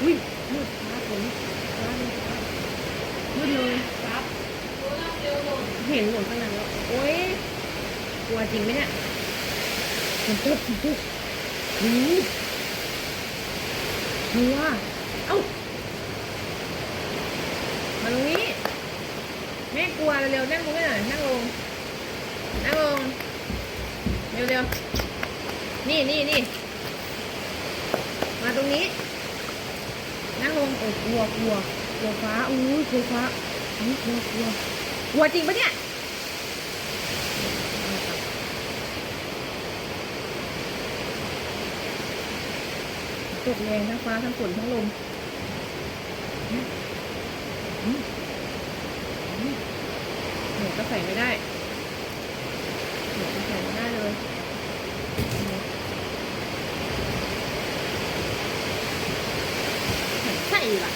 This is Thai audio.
อุ้ยมืดฟ้าฝนฟ้าเลยฟ้ามืดเลยครับเห็นหมดขนาดแล้วโอ๊ยกลัวจริงไหมเนี่ยฝนตกฝนตกหูกลัวเอ้ามาตรงนี้แม่กลัวเร็วๆนั่งลงหน่อยนั่งลงนั่งลงเร็วๆนี่มาตรงนี้นั่งลงโอ้กลัวฟ้าอู้กลัวฟ้าอู้กลัวจริงปะเนี่ยตกแรงทั้งฟ้าทั้งฝนทั้งลมหนูก็ใส่ไม่ได้หนูก็ใส่ไม่ได้เลยใส่ล่ะ